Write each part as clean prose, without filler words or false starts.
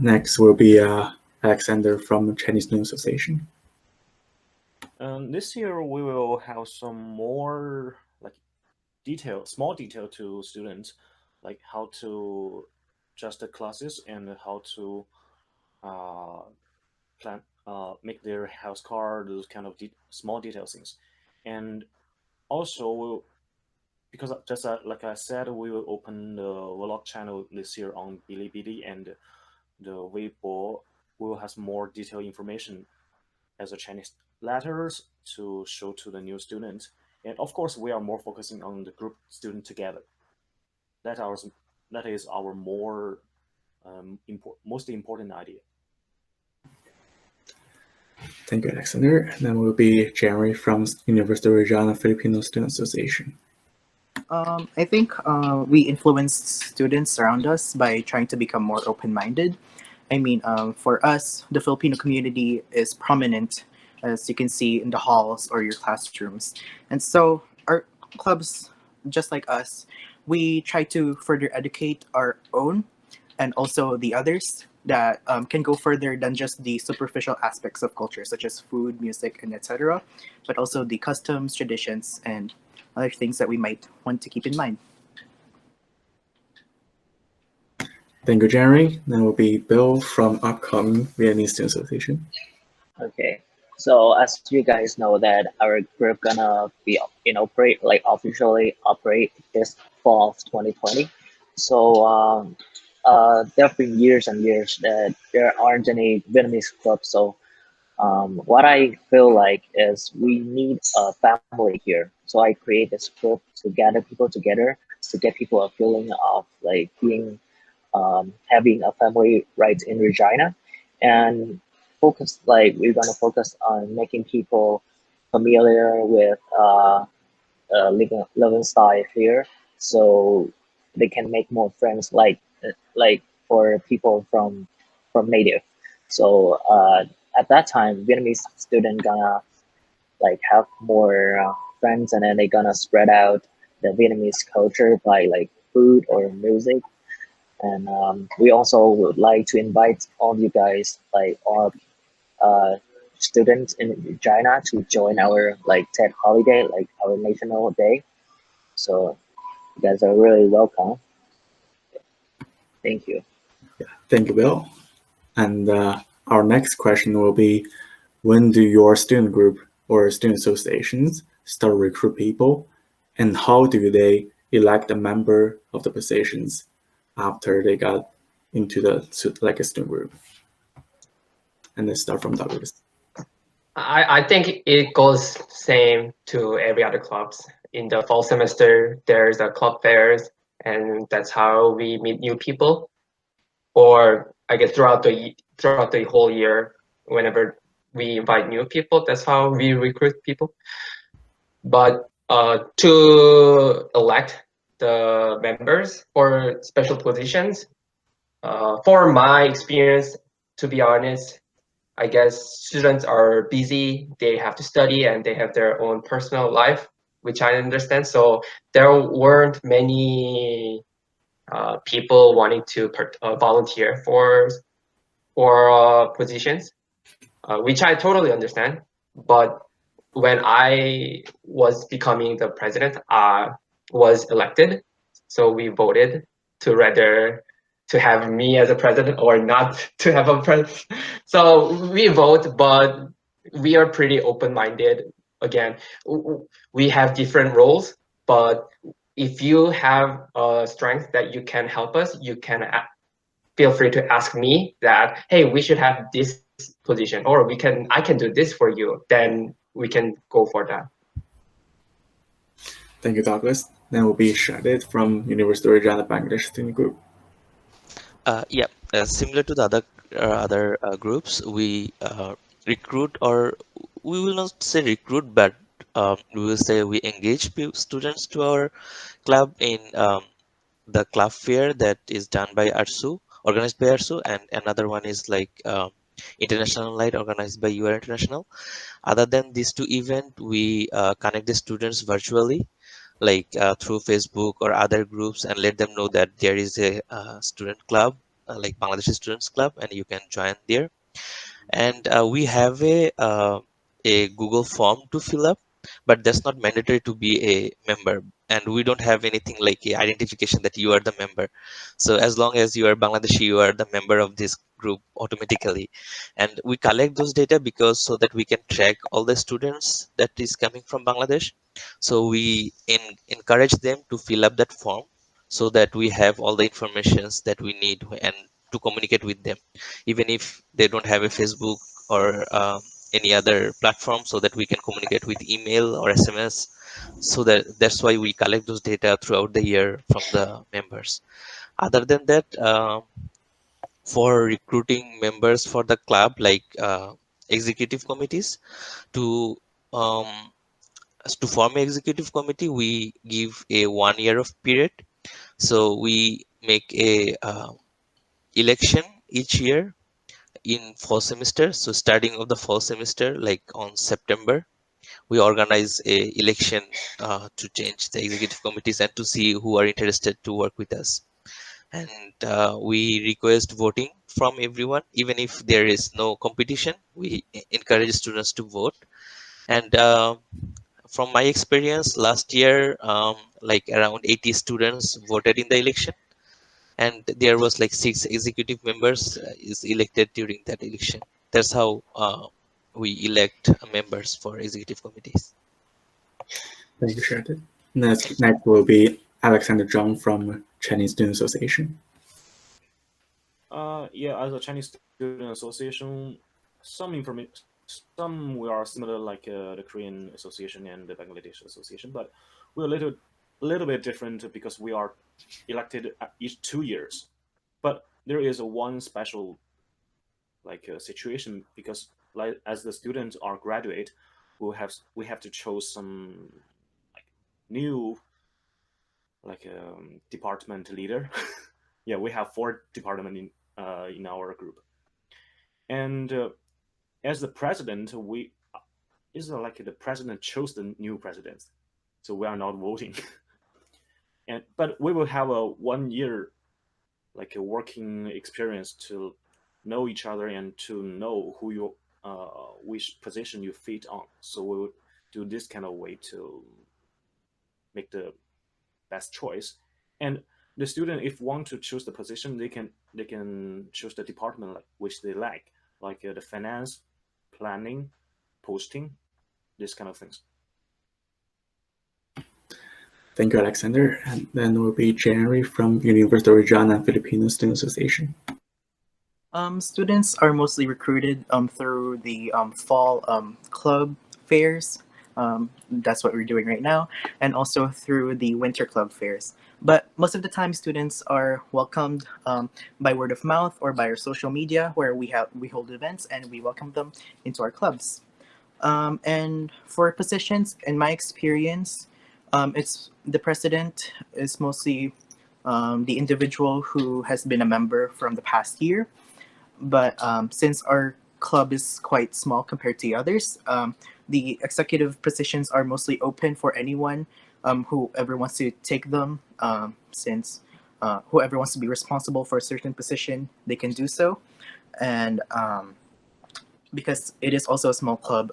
Next will be Alexander from Chinese Student Association. This year we will have some more like small detail to students, like how to adjust the classes and how to uh, plan, make their house card, those kind of small detail things. And also, because just like I said, we will open the vlog channel this year on Bilibili and the Weibo. We will have more detailed information as a Chinese letters to show to the new students. And of course, we are more focusing on the group student together. That ours that is our more most important idea. Thank you, Alexander. Then will be Jerry from University of Regina Filipino Student Association. I think we influence students around us by trying to become more open minded. I mean, for us, the Filipino community is prominent, as you can see in the halls or your classrooms. And so, our clubs, just like us, we try to further educate our own and also the others that can go further than just the superficial aspects of culture, such as food, music, and etc., but also the customs, traditions, and other things that we might want to keep in mind. Thank you, Jerry. Then will be Bill from upcoming Vietnamese Student Association. Okay. So as you guys know that our group gonna be operate like officially operate this fall of 2020. So there have been years and years that there aren't any Vietnamese clubs. So what I feel like is we need a family here. So I create this group to gather people together to get people a feeling of like being having a family right in Regina, and focus like we're gonna focus on making people familiar with living style here, so they can make more friends like for people from native. So at that time, Vietnamese student gonna like have more friends, and then they gonna spread out the Vietnamese culture by like food or music. And we also would like to invite all you guys, like all uh, students in China, to join our like TED holiday, like our national day. So you guys are really welcome. Thank you. Thank you, Bill. And our next question will be, when do your student group or student associations start recruit people, and how do they elect a member of the positions after they got into the like a student group? And let's start from Douglas. I think it goes same to every other clubs. In the fall semester, there's a club fairs, and that's how we meet new people. Or I guess throughout the whole year, whenever we invite new people, that's how we recruit people. But to elect the members for special positions, for my experience, to be honest, I guess students are busy, they have to study, and they have their own personal life, which I understand. So there weren't many people wanting to volunteer for positions, which I totally understand. But when I was becoming the president, I was elected, so we voted to rather to have me as a president or not to have a president. So we vote, but we are pretty open-minded. Again, we have different roles, but if you have a strength that you can help us, you can feel free to ask me that, hey, we should have this position, or I can do this for you. Then we can go for that. Thank you, Douglas. Then will be Shadid from University of Regina Bangladesh Student Group. Yeah, similar to the other groups, we recruit, or we will not say recruit, but we will say we engage students to our club in the club fair that is done by ARSU, organized by ARSU, and another one is like International Night organized by UR International. Other than these two events, we connect the students virtually, like through Facebook or other groups, and let them know that there is a student club like Bangladeshi Students Club, and you can join there. And we have a Google form to fill up, but that's not mandatory to be a member. And we don't have anything like a identification that you are the member. So as long as you are Bangladeshi, you are the member of this group automatically. And we collect those data because so that we can track all the students that is coming from Bangladesh. So we encourage them to fill up that form so that we have all the informations that we need and to communicate with them, even if they don't have a Facebook or any other platform, so that we can communicate with email or SMS. So that's why we collect those data throughout the year from the members. Other than that, for recruiting members for the club, like executive committees, to um, to form an executive committee, we give a 1 year of period. So we make a election each year in fall semester. So starting of the fall semester, like on September, we organize a election to change the executive committees and to see who are interested to work with us. And we request voting from everyone, even if there is no competition. We encourage students to vote. And from my experience, last year, like around 80 students voted in the election, and there was like 6 executive members is elected during that election. That's how we elect members for executive committees. Thank you, Sheridan. Next will be Alexander Zhang from Chinese Student Association. Yeah, as a Chinese Student Association, some we are similar like the Korean Association and the Bangladesh Association, but we're a little bit different because we are elected each 2 years. But there is a one special like situation because like as the students are graduate, we have to choose some like new like department leader. Yeah, we have 4 department in our group, and as the president, we is like the president chose the new president, so we are not voting. And but we will have a 1 year like a working experience to know each other and to know who you which position you fit on. So we will do this kind of way to make the best choice. And the student, if want to choose the position, they can choose the department like, which they like the finance, planning, posting, this kind of things. Thank you, Alexander. And then will be Jerry from University of Regina Filipino Student Association. Students are mostly recruited through the fall club fairs. That's what we're doing right now, and also through the winter club fairs. But most of the time, students are welcomed by word of mouth or by our social media, where we hold events and we welcome them into our clubs. And for positions, in my experience, it's the president is mostly the individual who has been a member from the past year. But since our club is quite small compared to the others, the executive positions are mostly open for anyone whoever wants to take them. Since whoever wants to be responsible for a certain position, they can do so. And because it is also a small club,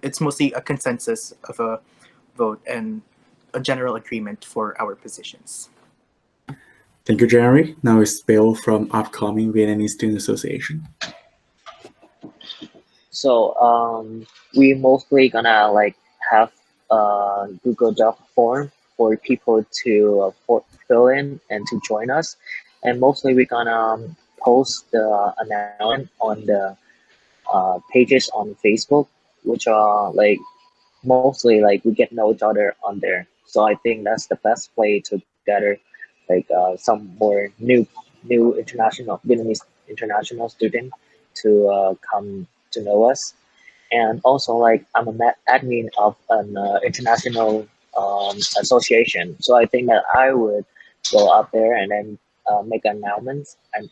it's mostly a consensus of a vote and a general agreement for our positions. Thank you, Jerry. Now it's Bill from upcoming Vietnamese Student Association. So we mostly gonna like have a Google Doc form for people to fill in and to join us, and mostly we're gonna post the announcement on the pages on Facebook, which are like mostly like we get to know each other on there. So I think that's the best way to gather like some more new international Vietnamese international student to come to know us. And also like I'm an admin of an international association, so I think that I would go up there and then make an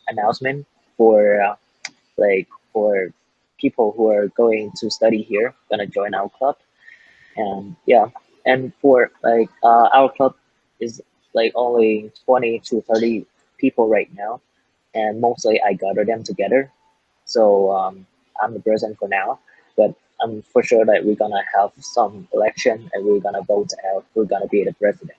announcement for like for people who are going to study here, gonna join our club. And yeah, and for like our club is like only 20 to 30 people right now, and mostly I gather them together. So I'm the president for now, but I'm for sure that we're gonna have some election and we're gonna vote out who's gonna be the president.